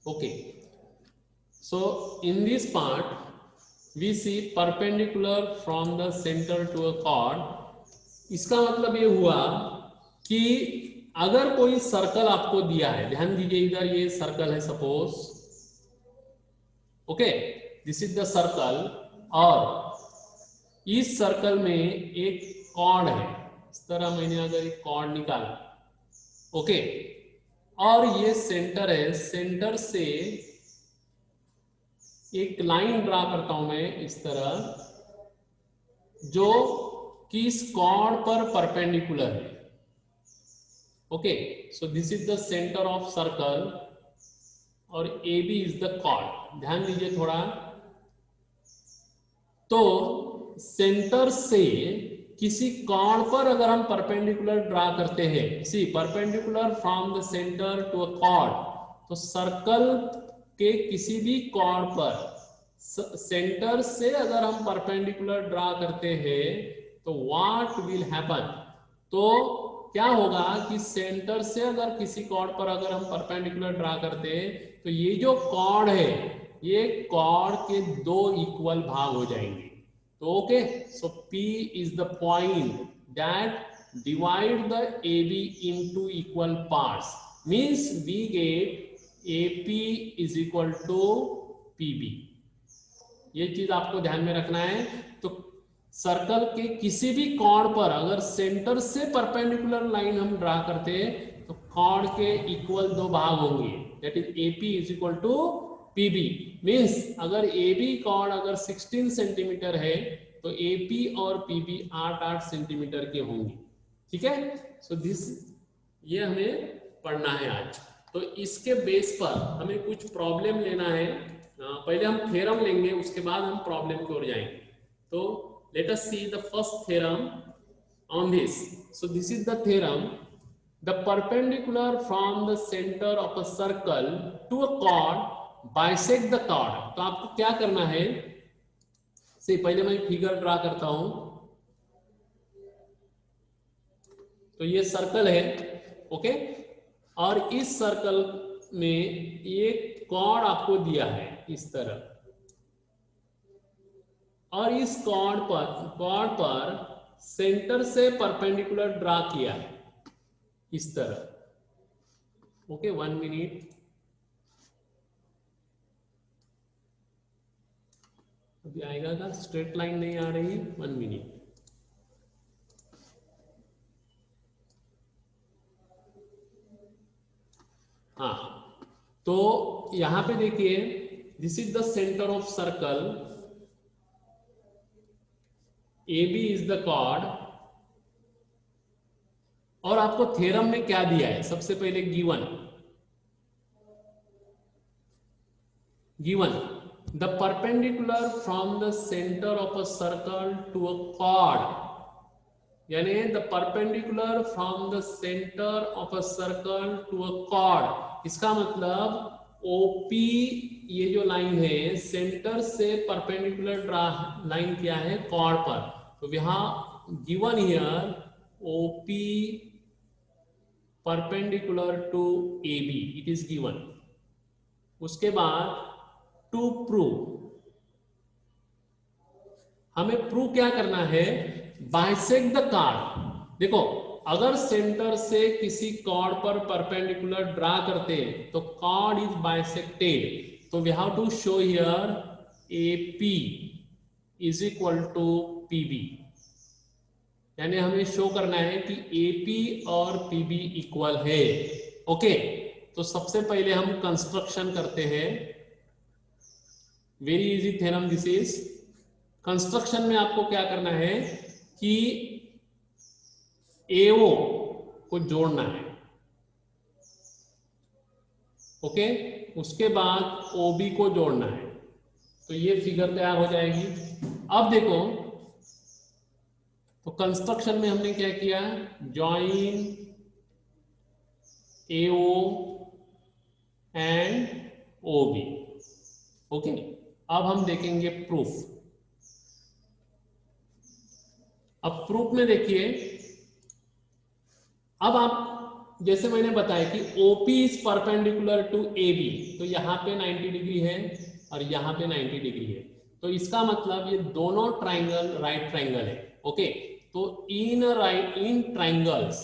Okay, so in this part we see perpendicular from the center to a chord. इसका मतलब ये हुआ कि अगर कोई सर्कल आपको दिया है, ध्यान दीजिए इधर ये सर्कल है suppose, okay, this is the circle, और इस सर्कल में एक कॉर्ड है, इस तरह मैंने अगर एक कॉर्ड निकाला, ओके, और ये सेंटर है, सेंटर से एक लाइन ड्रा करता हूं मैं इस तरह, जो कि इस कॉर्ड पर परपेंडिकुलर है, okay, so this is the centre of circle और A B is the chord. ध्यान दीजिए थोड़ा, तो सेंटर से किसी कॉर्ड पर अगर हम परपेंडिकुलर ड्रा करते हैं, see perpendicular from the centre to a chord, तो सर्कल के किसी भी कॉर्ड पर सेंटर से अगर हम परपेंडिकुलर ड्रा करते हैं तो व्हाट विल हैपन, तो क्या होगा कि सेंटर से अगर किसी कॉर्ड पर अगर हम परपेंडिकुलर ड्रा करते हैं तो ये जो कॉर्ड है ये कॉर्ड के दो इक्वल भाग हो जाएंगे। तो okay, so P is the point that divide the AB into equal parts, means we get AP is equal to PB। ये चीज आपको ध्यान में रखना है। तो सर्कल के किसी भी कॉर्ड पर अगर सेंटर से परपेंडिकुलर लाइन हम ड्रा करते हैं तो कॉर्ड के इक्वल दो भाग होंगे, that is AP is equal to PB। Means अगर AB कॉर्ड अगर 16 सेंटीमीटर है तो AP और PB 8-8 सेंटीमीटर के होंगे, ठीक है। सो दिस, ये हमें पढ़ना है आज। तो इसके बेस पर हमें कुछ प्रॉब्लम लेना है, पहले हम थ्योरम लेंगे उसके बाद हम प्रॉब्लम की ओर जाएंगे। तो let us see the first theorem on this. So this is the theorem, the perpendicular from the center of a circle to a chord bisect the chord। तो आपको क्या करना है, से पहले मैं फिगर ड्रा करता हूं। तो ये सर्कल है, ओके, और इस सर्कल में एक कॉर्ड आपको दिया है इस तरह, और इस कॉर्ड पर सेंटर से परपेंडिकुलर ड्रा किया है इस तरह, ओके, 1 मिनट, अभी आएगा का स्ट्रेट लाइन नहीं आ रही, 1 मिनट। हाँ, तो यहां पे देखिए, this is the centre of circle, AB is the chord, और आपको थ्योरम में क्या दिया है, सबसे पहले given the perpendicular from the centre of a circle to a chord, यानी the perpendicular from the centre of a circle to a chord. इसका मतलब OP, ये जो लाइन है सेंटर से परपेंडिकुलर ड्रा लाइन क्या है कॉर्ड पर, तो यहां given here OP perpendicular to AB, it is given. उसके बाद टू प्रूव, हमें प्रूव क्या करना है, बाइसेक्ट द कॉर्ड। देखो, अगर सेंटर से किसी कॉर्ड पर परपेंडिकुलर ड्रा करते हैं तो कॉर्ड इज बाइसेक्टेड, तो we have to show here AP is equal to PB, यानी हमें शो करना है कि AP और PB इक्वल है, ओके। तो सबसे पहले हम कंस्ट्रक्शन करते हैं, very easy theorem this is. Construction में आपको क्या करना है कि AO को जोड़ना है, ओके, उसके बाद OB को जोड़ना है, तो ये फिगर तैयार हो जाएगी। अब देखो, तो कंस्ट्रक्शन में हमने क्या किया, join AO and OB, okay. अब हम देखेंगे प्रूफ। अब प्रूफ में देखिए, अब आप जैसे मैंने बताया कि OP is perpendicular to AB, तो यहाँ पे 90 डिग्री है और यहाँ पे 90 डिग्री है, तो इसका मतलब ये दोनों ट्राइंगल राइट ट्राइंगल है। ओके, तो इन ट्राइंगल्स,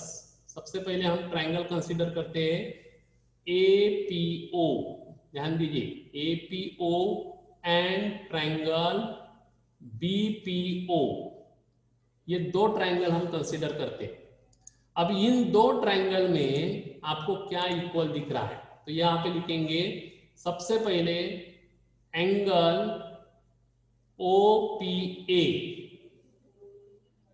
सबसे पहले हम ट्राइंगल कंसीडर करते हैं APO, ध्यान दीजिए APO एंड ट्राइंगल BPO, ये दो ट्राइंगल हम कंसीडर करते हैं। अब इन दो ट्राइंगल में आपको क्या इक्वल दिख रहा है, तो यहाँ पे लिखेंगे सबसे पहले angle OPA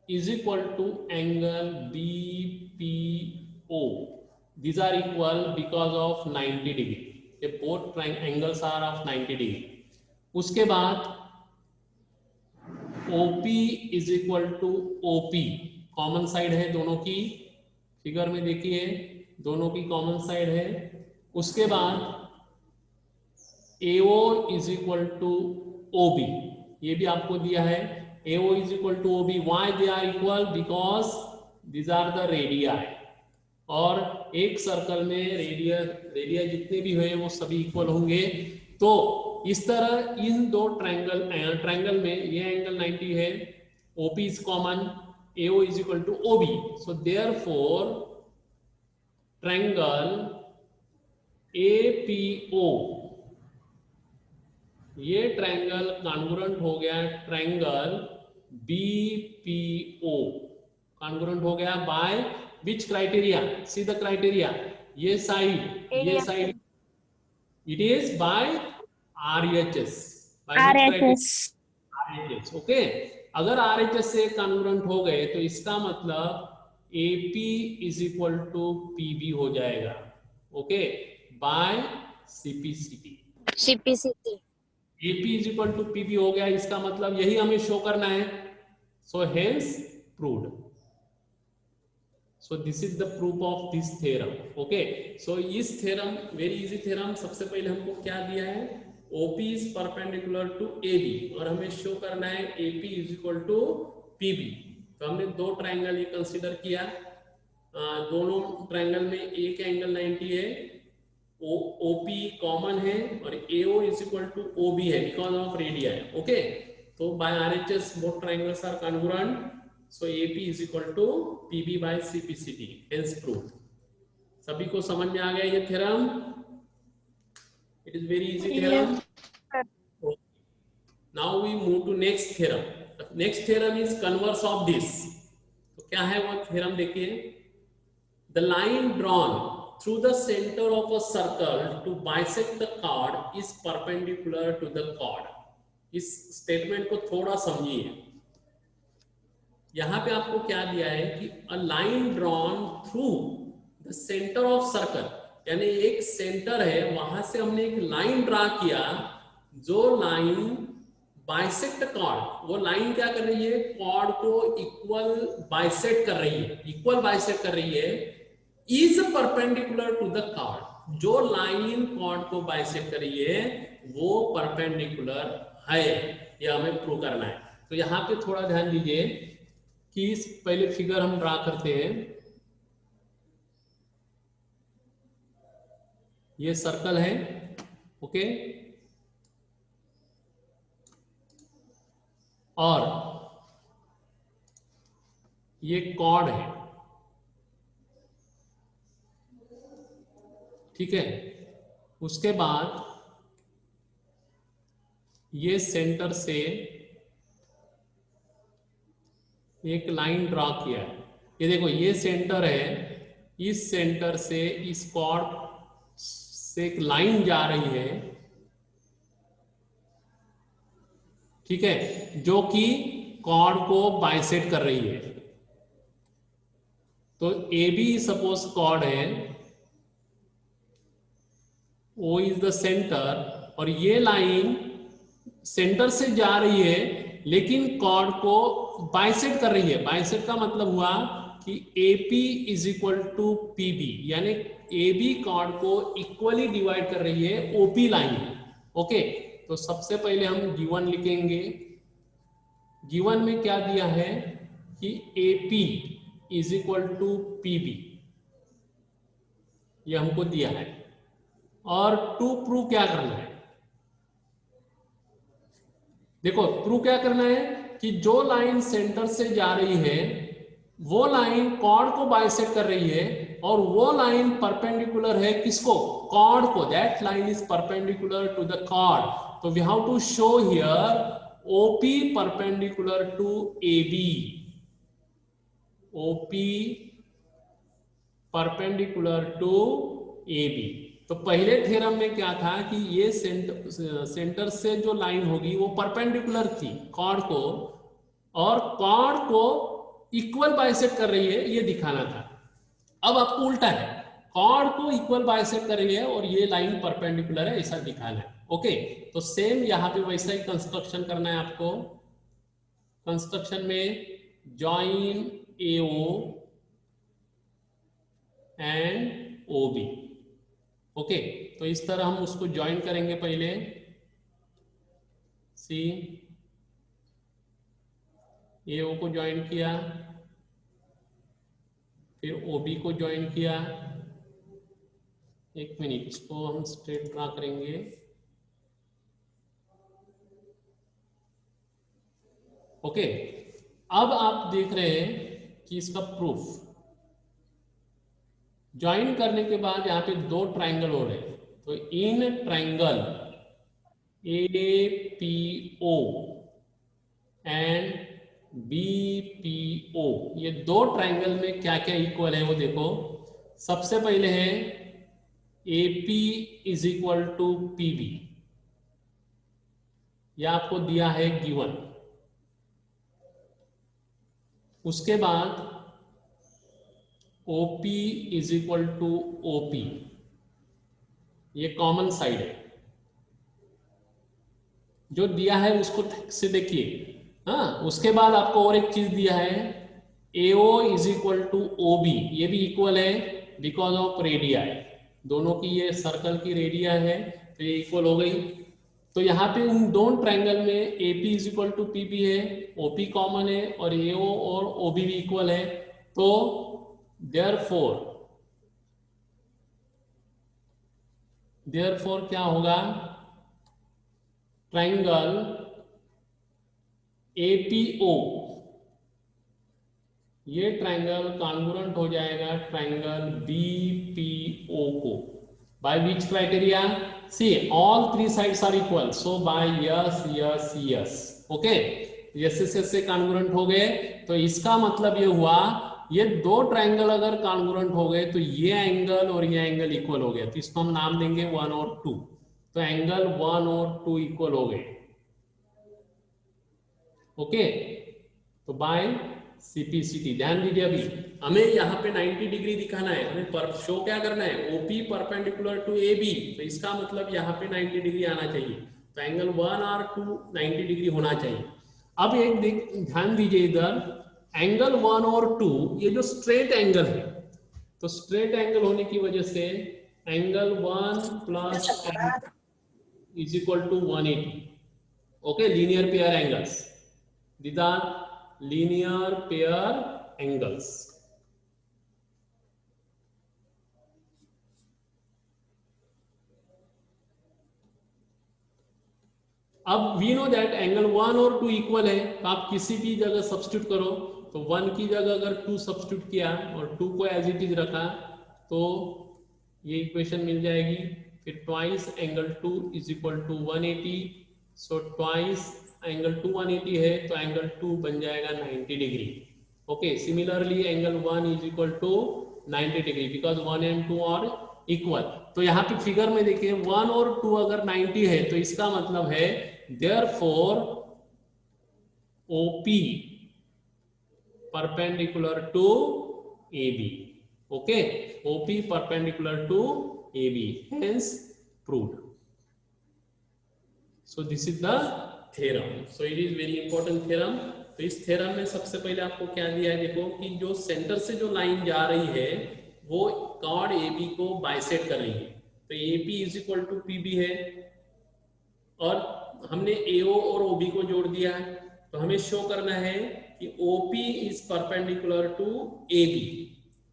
is equal to angle BPO. These are equal because of 90 degree. ये both angles are of 90 degree. उसके बाद OP is equal to OP, common side है दोनों की, फिगर में देखिए दोनों की कॉमन साइड है। उसके बाद AO is equal to OB, ये भी आपको दिया है AO is equal to OB. Why they are equal? Because these are the radii. और एक सर्कल में रेडिया जितने भी हुए वो सभी इक्वल होंगे। तो इस तरह इन दो ट्रायंगल में ये एंगल 90 है, OP is common, AO is equal to OB. So therefore triangle APO, ये ट्रायंगल कॉन्ग्रुएंट हो गया ट्रायंगल BPO, कॉन्ग्रुएंट हो गया by which criteria, see the criteria, ये side it is by RHS, RHS। Okay, अगर RHS से congruent हो गए तो इसका मतलब AP is equal to PB हो जाएगा। Okay, by CPCT, AP is equal to PB हो गया, इसका मतलब यही हमें शो करना है। So hence proved. So this is the proof of this theorem. Okay, so इस थ्योरम वेरी इजी थ्योरम, सबसे पहले हमको क्या दिया है, OP is perpendicular to AB और हमें शो करना है AP is equal to PB। तो हमने दो ट्रायंगल ये कंसीडर किया, दोनों ट्रायंगल में एक एंगल 90 है, OP कॉमन है और AO is equal to OB है बिकॉज ऑफ रेडियस। ओके, तो by RHS both triangles are congruent, so AP is equal to PB by CPCT, hence proved. सभी को समझ में आ गया ये theorem? It is very easy theorem. Now we move to next theorem. Next theorem is converse of this. तो क्या है वो थ्योरम देखिए, the line drawn through the center of a circle to bisect the chord is perpendicular to the chord. इस statement को थोड़ा समझिए। यहां पे आपको क्या दिया है कि a line drawn through the center of circle, यानी एक सेंटर है, वहां से हमने एक लाइन ड्रा किया, जो लाइन बाइसेक्ट कॉर्ड, वो लाइन क्या कर रही है, कॉर्ड को इक्वल बाइसेक्ट कर रही है, इक्वल बाइसेक्ट कर रही है, is perpendicular to the chord. जो लाइन कॉर्ड को बाइसेक्ट कर रही है वो परपेंडिकुलर है, ये हमें प्रूव करना है। तो यहाँ पे थोड़ा ध्यान दीजिए कि पहले फिगर हम ड्रा करते हैं। ये सर्कल है, ओके, और ये कॉर्ड है, ठीक है। उसके बाद ये सेंटर से एक लाइन ड्रा किया है, ये देखो ये सेंटर है, इस सेंटर से इस कॉर्ड से एक लाइन जा रही है, ठीक है, जो कि कॉर्ड को बाइसेक्ट कर रही है। तो AB सपोज कॉर्ड है, O इज द सेंटर, और ये लाइन सेंटर से जा रही है लेकिन कॉर्ड को बाइसेक्ट कर रही है। बाइसेक्ट का मतलब हुआ कि AP is equal to PB, यानी AB कॉर्ड को इक्वली डिवाइड कर रही है OP लाइन। ओके, तो सबसे पहले हम गिवन लिखेंगे। गिवन में क्या दिया है कि AP is equal to PB, ये हमको दिया है। और टू प्रूव क्या करना है, देखो प्रूव क्या करना है कि जो लाइन सेंटर से जा रही है वो लाइन कॉर्ड को बाइसेक्ट कर रही है, और वो लाइन परपेंडिकुलर है किसको, कॉर्ड को, that line is perpendicular to the chord. तो we have to show here OP perpendicular to AB, OP perpendicular to AB। तो पहले थ्योरम में क्या था कि ये सेंटर से जो लाइन होगी वो परपेंडिकुलर थी कॉर्ड को, और कॉर्ड को इक्वल बाइसेक्ट कर रही है, ये दिखाना था। अब आपको उल्टा है, कॉर्ड को इक्वल बाइसेक्ट कर रही है और ये लाइन परपेंडिकुलर है, ऐसा दिखाना है। ओके, तो सेम यहाँ पे वैसा ही कंस्ट्रक्शन करना है आपको। कंस्ट्रक्शन में join AO and OB। Okay, तो इस तरह हम उसको ज्वाइन करेंगे। पहले सी AO को ज्वाइन किया, फिर OB को ज्वाइन किया। एक मिनट, इसको हम स्ट्रेट ड्रा करेंगे। ओके, अब आप देख रहे हैं कि इसका प्रूफ ज्वाइन करने के बाद यहाँ पे दो ट्राइंगल हो रहे हैं। तो in triangle APO and BPO, ये दो ट्राइंगल में क्या क्या इक्वल है वो देखो। सबसे पहले है AP is equal to PB, यह आपको दिया है गिवन। उसके बाद OP is equal to OP, ये कॉमन साइड है जो दिया है, उसको ठीक से देखिए। हाँ, उसके बाद आपको और एक चीज दिया है AO is equal to OB, ये भी इक्वल है बिकॉज ऑफ रेडिया, दोनों की ये सर्कल की रेडिया है, तो ये इक्वल हो गई। तो यहाँ पे उन दोनों ट्राइंगल में AP is equal to PB है, OP कॉमन है, और AO और OB भी इक्वल है। तो देयरफॉर क्या होगा, ट्राइंगल APO, ये ट्राइंगल कॉन्ग्रुएंट हो जाएगा ट्राइंगल BPO को। By which criteria, see all three sides are equal, so by S S S. Okay, S से कॉन्ग्रुएंट हो गए, तो इसका मतलब ये हुआ ये दो ट्राइंगल अगर कॉन्ग्रुएंट हो गए तो ये एंगल और ये एंगल इक्वल हो गया, तो इसको हम नाम देंगे 1 और 2। तो एंगल 1 और 2 इक्वल हो गए। ओके, तो बाय CPCT ध्यान दीजिए। अभी हमें यहाँ पे 90 डिग्री दिखाना है, हमें शो क्या करना है, OP परपेंडिकुलर टू AB, तो इसका मतलब यहाँ पे 90 डिग्री आना चाहिए। तो एंगल 1 और 2 90 डिग्री होना चाहिए। अब एक ध्यान दीजिए इधर, एंगल 1 और 2 ये जो स्ट्रेट एंगल है, तो स्ट्रेट एंगल होने की वजह से angle 1 plus is equal to 180। Okay, linear pair angles, these are linear pair angles। अब वी नो दैट एंगल 1 और 2 इक्वल है, तो आप किसी भी जगह सब्स्टिट्यूट करो। तो 1 की जगह अगर 2 सब्स्टिट्यूट किया और 2 को एज इट इज रखा तो ये इक्वेशन मिल जाएगी। फिर twice angle 2 is equal to 180, so twice angle 2 180 है, तो एंगल 2 बन जाएगा 90 degree. Okay, similarly angle 1 is equal to 90 degree because 1 and 2 are equal. तो यहाँ पे फिगर में देखिए 1 और 2 अगर 90 है तो इसका मतलब है therefore OP perpendicular to AB। Okay, OP perpendicular to AB, hence proved। So this is the theorem। So it is very important theorem। तो इस थ्योरम में सबसे पहले आपको क्या दिया है, देखो कि जो सेंटर से जो लाइन जा रही है वो कॉर्ड AB को बाइसेक्ट कर रही है। तो AP is equal to PB है, और हमने AO और OB को जोड़ दिया है। तो हमें शो करना है कि OP is perpendicular to AB।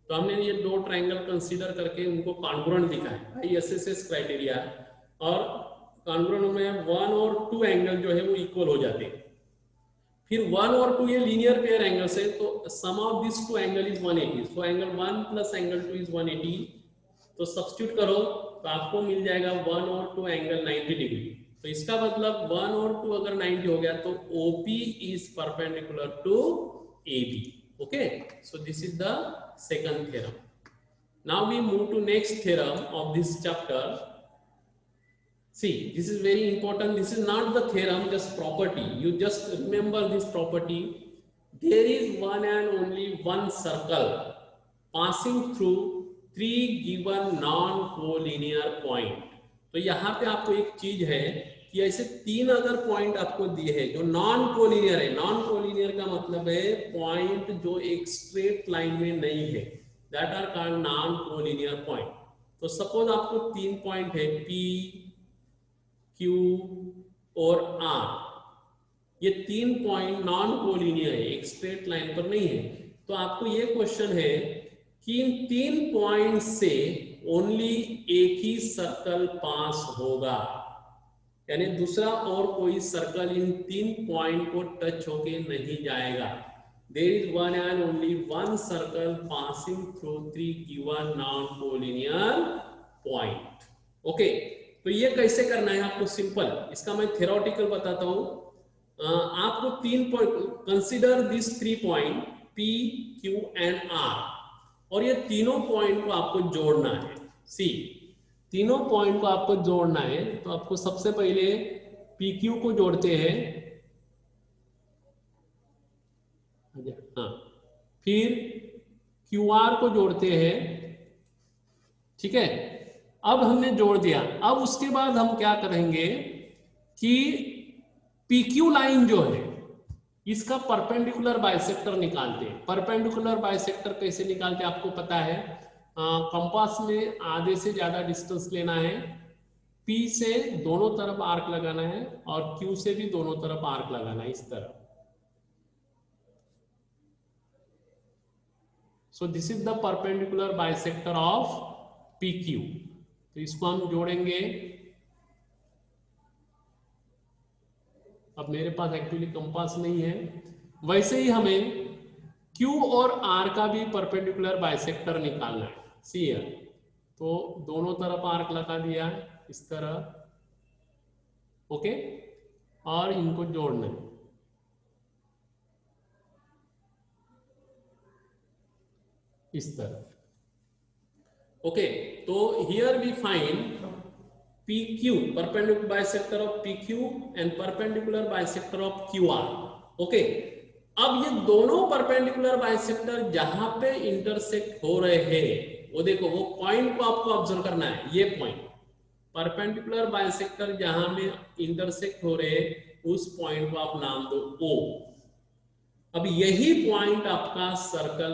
तो हमने ये दो ट्रायंगल कंसीडर करके उनको कॉन्ग्रुएंट दिखाया भाई, एसएसएस क्राइटेरिया। और कॉन्ग्रुएंट में 1 और 2 एंगल जो है वो इक्वल हो जाते हैं। फिर 1 और 2 ये लीनियर पेयर एंगल्स है, तो sum of this two angle is 180, so angle 1 plus angle 2 is 180। तो सब्स्टिट्यूट करो तो आपको मिल जाएगा 1 और 2 एंगल 90 डिग्री। तो इसका मतलब 1 और 2 अगर 90 हो गया तो OP is perpendicular to AB। Okay, so this is the second theorem. Now we move to next theorem of this chapter. See, this is very important. This is not the theorem, just property. You just remember this property. There is one and only one circle passing through 3 given non-collinear point. तो यहाँ पे आपको एक चीज है कि ऐसे 3 अगर पॉइंट आपको दिए हैं जो नॉन कोलिनियर है। नॉन कोलिनियर का मतलब है पॉइंट जो एक स्ट्रेट लाइन में नहीं है, that are called non collinear point. तो सपोज आपको 3 पॉइंट है P, Q और R। ये 3 पॉइंट नॉन कोलिनियर है, एक स्ट्रेट लाइन पर नहीं है। तो आपको ये क्वेश्चन है कि इन 3 पॉइंट से ओनली एक ही सर्कल पास होगा, यानी दूसरा और कोई सर्कल इन 3 पॉइंट को टच होके नहीं जाएगा। There is one and only one circle passing through 3 given non-collinear point. Okay, तो ये कैसे करना है आपको सिंपल, इसका मैं थ्योरेटिकल बताता हूँ। आपको 3 point consider this 3 point P, Q and R, और ये तीनों पॉइंट को आपको जोड़ना है। सी, तीनों पॉइंट को आपको जोड़ना है, तो आपको सबसे पहले PQ को जोड़ते हैं। हाँ, फिर QR को जोड़ते हैं। ठीक है, अब हमने जोड़ दिया। अब उसके बाद हम क्या करेंगे कि PQ लाइन जो है इसका परपेंडिकुलर बाइसेक्टर निकालते हैं। परपेंडिकुलर बाइसेक्टर कैसे निकालते हैं आपको पता है, कंपास में आधे से ज्यादा डिस्टेंस लेना है, P से दोनों तरफ आर्क लगाना है और Q से भी दोनों तरफ आर्क लगाना है, इस तरह। So this is the perpendicular bisector of PQ। तो इसको हम जोड़ेंगे। अब मेरे पास एक्चुअली कंपास नहीं है, वैसे ही हमें Q और R का भी परपेंडिकुलर बाइसेक्टर निकालना है। सी है, तो दोनों तरफ आर्क लगा दिया इस तरह। ओके, और इनको जोड़ना है इस तरह। ओके, तो here we find PQ, perpendicular bisector of PQ and perpendicular bisector of QR। Okay, अब ये दोनों परपेंडिकुलर बाइसेक्टर जहां पे इंटरसेक्ट हो रहे हैं वो देखो, वो पॉइंट को आपको ऑब्जर्व करना है। ये पॉइंट परपेंडिकुलर बाइसेक्टर जहां में इंटरसेक्ट हो रहे हैं उस पॉइंट को आप नाम दो O। अब यही पॉइंट आपका सर्कल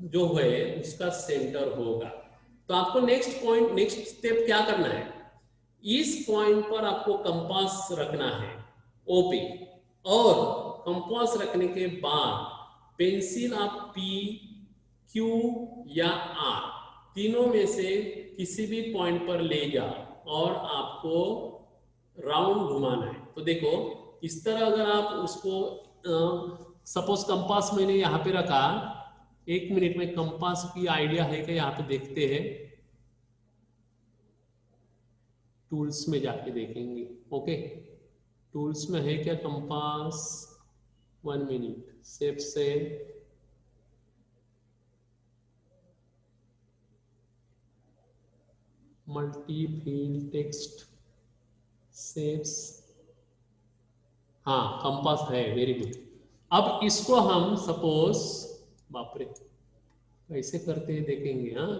जो है उसका सेंटर होगा। तो आपको नेक्स्ट स्टेप क्या करना है, इस पॉइंट पर आपको कंपास रखना है OP, और कंपास रखने के बाद पेंसिल आप P, Q या R तीनों में से किसी भी पॉइंट पर ले जाओ और आपको राउंड घुमाना है। तो देखो इस तरह अगर आप उसको सपोज कंपास मैंने यहाँ पे रखा, 1 मिनट में कंपास की आइडिया है कि यहाँ पे देखते हैं, टूल्स में जाके देखेंगे। ओके, टूल्स में है क्या कंपास, 1 मिनट, सेव से मल्टी फील्ड टेक्स्ट सेव्स, हाँ कंपास है, वेरी गुड। अब इसको हम सपोज, बाप रे कैसे करते हैं देखेंगे। हाँ,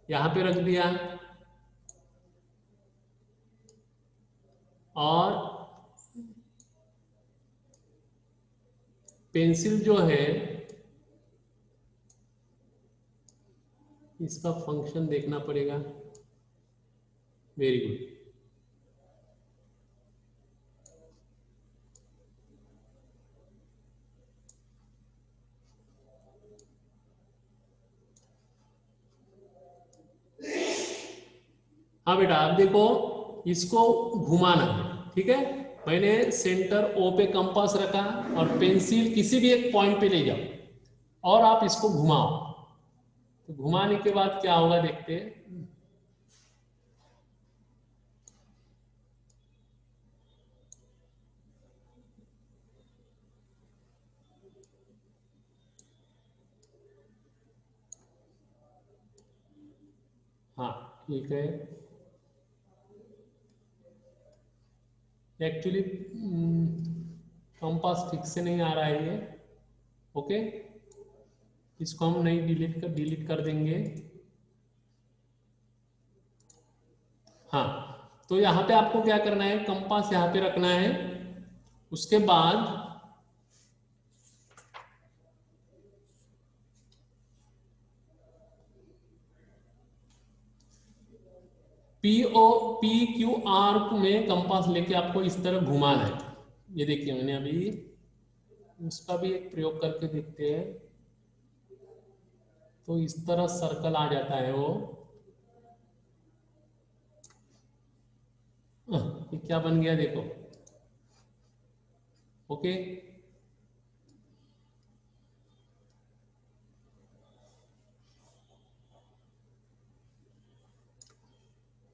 यहाँ पे रख दिया और पेंसिल जो है इसका फंक्शन देखना पड़ेगा। वेरी गुड, हाँ बेटा, अब देखो इसको घुमाना है, ठीक है। मैंने सेंटर ओ पे कंपास रखा और पेंसिल किसी भी एक पॉइंट पे ले जाओ और आप इसको घुमाओ। तो घुमाने के बाद क्या होगा देखते हैं। हाँ ठीक है, एक्चुअली कंपास ठीक से नहीं आ रहा है ये। ओके, इसको हम नहीं डिलीट कर देंगे। हाँ, तो यहाँ पे आपको क्या करना है, कंपास यहाँ पे रखना है। उसके बाद पी क्यू आर में कंपास लेके आपको इस तरह घुमाना है। ये देखिए मैंने अभी उसका भी एक प्रयोग करके देखते हैं। तो इस तरह सर्कल आ जाता है वो। ये क्या बन गया देखो। Okay,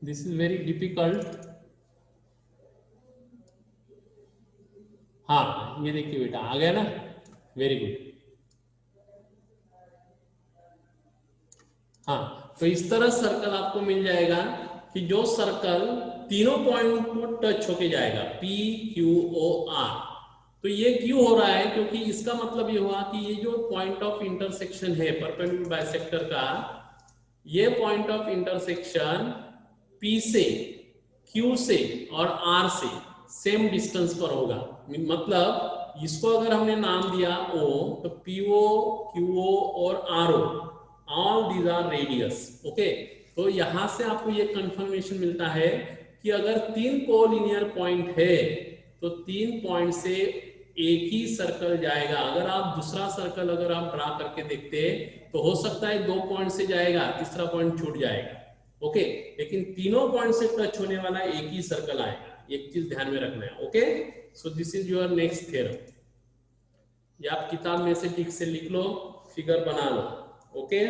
this is very difficult. हाँ ये देखिए बेटा, आ गया ना, वेरी गुड। हाँ, तो इस तरह सर्कल आपको मिल जाएगा कि जो सर्कल तीनों पॉइंट को टच होके जाएगा, पी क्यू ओ आर। तो ये क्यों हो रहा है, क्योंकि इसका मतलब ये हुआ कि ये जो पॉइंट ऑफ इंटरसेक्शन है परपेंडिकुलर बाइसेक्टर का, ये पॉइंट ऑफ इंटरसेक्शन पी से, क्यू से और आर से सेम डिस्टेंस पर होगा। मतलब इसको अगर हमने नाम दिया ओ, तो पीओ, क्यूओ और RO, all these are radius. Okay, तो यहां से आपको ये कंफर्मेशन मिलता है कि अगर तीन कोलिनियर पॉइंट है तो तीन पॉइंट से एक ही सर्कल जाएगा। अगर आप दूसरा सर्कल अगर आप ड्रा करके देखते तो हो सकता है दो पॉइंट से जाएगा, तीसरा पॉइंट छूट जाएगा। ओके, लेकिन तीनों पॉइंट से टच होने वाला एक ही सर्कल आएगा। एक चीज ध्यान में रखना है। Okay, so this is your next theorem. ये आप किताब में से ठीक से लिख लो, फिगर बना लो। ओके।